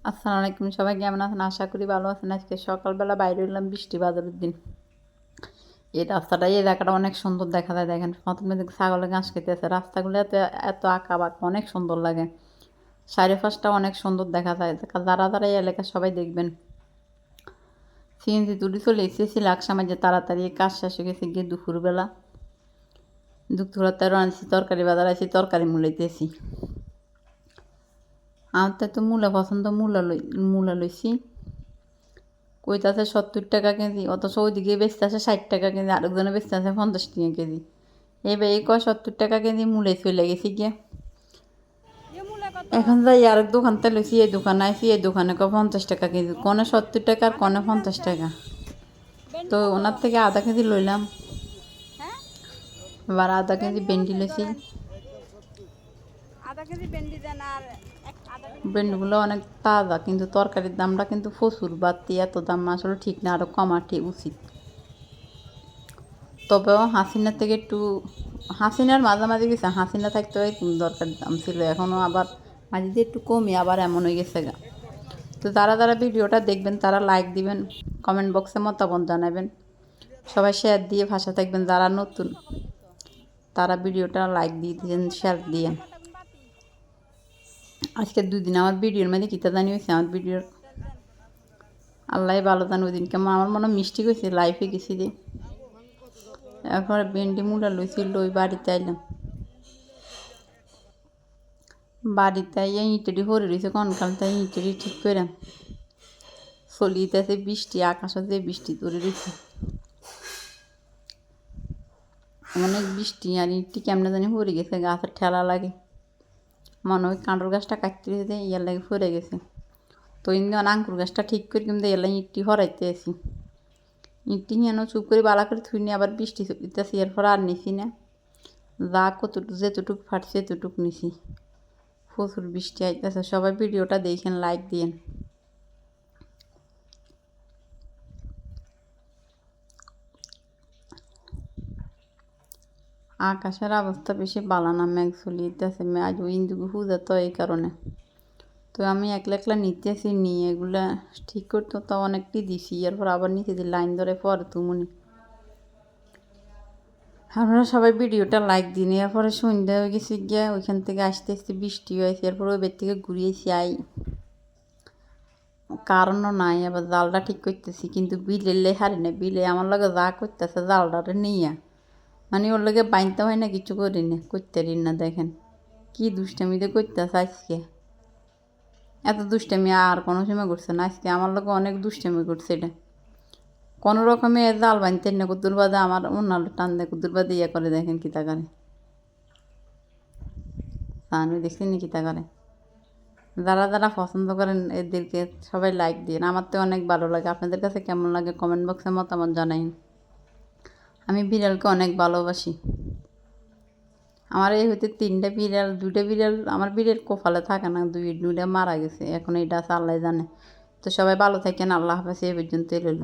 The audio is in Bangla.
আসসালামু আলাইকুম, সবাই কেমন আছেন? আশা করি ভালো আছেন। আজকে সকালবেলা বাইরে হলাম, বৃষ্টি বাদলের দিন। এই রাস্তাটা, এই এলাকাটা অনেক সুন্দর দেখা যায়। দেখেন প্রথমে ছাগলের ঘাস খেতেছে, রাস্তাগুলো এত এত আঁকা বাঁকা, অনেক সুন্দর লাগে। চারিপাশটা অনেক সুন্দর দেখা যায়। যারা যারা এই এলাকা সবাই দেখবেন। সিএনজি তুলি চলে এসেছি লাকসামে, যে তাড়াতাড়ি কাজ শেষ হয়ে গেছে গিয়ে দুপুরবেলা। দুপুরতে আনছি তরকারি, বাজার আছি তরকারি মূলাইতেছি। আমার তো মূলা পছন্দ, মূলা লইছি। কইতাছে 70 টাকা কেজি, অথচ ওইদিকে বেচতে আছে 60 টাকা কেজি, আরেকজনে বেচতে আছে 50 টাকা কেজি। এবার এই 70 টাকা কেজি মূলে চলে গেছি গিয়ে। এখন যাই আরেক দোকানতে লইছি, এই দোকানে আইসি, এই দোকানে 50 টাকা কেজি, কনে 70 টাকা আর কনে 50 টাকা। তো ওনার থেকে আধা কেজি লইলাম, এবার আধা কেজি ভেন্ডি লইছি। ভেন্ডিগুলো অনেক তাজা, কিন্তু তরকারির দামটা কিন্তু প্রচুর বাড়তি। এত দাম আসলে ঠিক না, আরও কমা ঠিক উচিত। তবেও হাসিনার থেকে একটু, হাসিনার মাঝামাঝি গেছে, হাসিনা থাকতে হয় দরকার দাম ছিল, এখনও আবার মাঝে দিয়ে একটু কমই আবার এমন হয়ে গেছে গা। তো যারা যারা ভিডিওটা দেখবেন তারা লাইক দিবেন, কমেন্ট বক্সে মতামত জানাবেন, সবাই শেয়ার দিয়ে ভাষা থাকবেন। যারা নতুন তারা ভিডিওটা লাইক দিয়ে দিয়েন, শেয়ার দিয়েন। আজকে 2 দিন আমার ভিডিওর মধ্যে কিতা জানি হয়েছে, আমার ভিডিওর আল্লাহ ভালো জান। ওই দিন কেমন আমার মনে মিষ্টি গেছে, লাইফে গেছি যে। এরপরে ভেন্ডি মূলা লইছি, লই বাড়িতে আইলাম। বাড়িতে আইয়া ইটেরি ভরে রয়েছে, কনকাল তাই ইটেরি ঠিক করে চলিতেছে বৃষ্টি, আকাশে যে বৃষ্টি ধরে রয়েছে, অনেক বৃষ্টি। আর ইটটি কেমনে জানি ভরে গেছে, গাছের ঠেলা লাগে, মনে হয় কাঁড়র গাছটা কাটতে রয়েছে, ইয়ার লাগে ভরে গেছে। তো ইন্দিন আঙ্কুর গাছটা ঠিক করে কিন্তু এলাম ইটটি হরাইতে আসি। ইটটি যেন চুপ করে বালা করে থুই নি, আবার বৃষ্টি চলিতেছি, এরপর আর নিছি না। যা যেতটুক ফাটছে এতটুক নিছি। প্রচুর বৃষ্টি আইতেছে, সবাই ভিডিওটা দেখেন, লাইক দিয়েন। আকাশের অবস্থা বেশি ভালো না, মেঘ চলিতেছে, আজ ইন্দুকে পূজা তো এই কারণে। তো আমি একলা একলা নিতেছি, নিয়ে এগুলা ঠিক করতে তো অনেকটি দিছি, এরপর আবার নিতে দিই লাইন ধরে পরে তুমুনি। আপনারা সবাই ভিডিওটা লাইক দিন। এরপরে সন্ধ্যা হয়ে গেছে গিয়ে, ওইখান থেকে আসতে আসতে বৃষ্টি হয়েছে, এরপর ওই বের থেকে ঘুরিয়েছি আই, কারণও নাই। আবার জালটা ঠিক করতেছি, কিন্তু বিলে হারি না, বিলে আমার লগে যা করতেছে জালটারে নিয়ে, মানে ওর লগে বাইনতে হয় না, কিছু করি না, করতে রি না। দেখেন কি দুষ্টামিতে করতেছে আজকে, এত দুষ্টামি আর কোনো সময় করছে না। আজকে আমার লগে অনেক দুষ্টামি করছে। এটা কোনো রকমে জাল বানতে না, কুদ্দুর বাদে আমার অন্যান্য টান দেয়, কুদ্দুর বাদে ইয়ে করে। দেখেন কিতা করে, আমি দেখছি নি কিতা করে। যারা যারা পছন্দ করেন এদেরকে সবাই লাইক দিন, আমার তো অনেক ভালো লাগে। আপনাদের কাছে কেমন লাগে কমেন্ট বক্সে মতামত জানাইন। আমি বিড়ালকে অনেক ভালোবাসি। আমার এই হইতে 3টা বিড়াল, 2টা বিড়াল, আমার বিড়াল কপালে থাকে না, দুইটা মারা গেছে, এখন এটা আছে আল্লাহ জানে। তো সবাই ভালো থাকেন, আল্লাহ হাফেজ, এই পর্যন্ত রইল।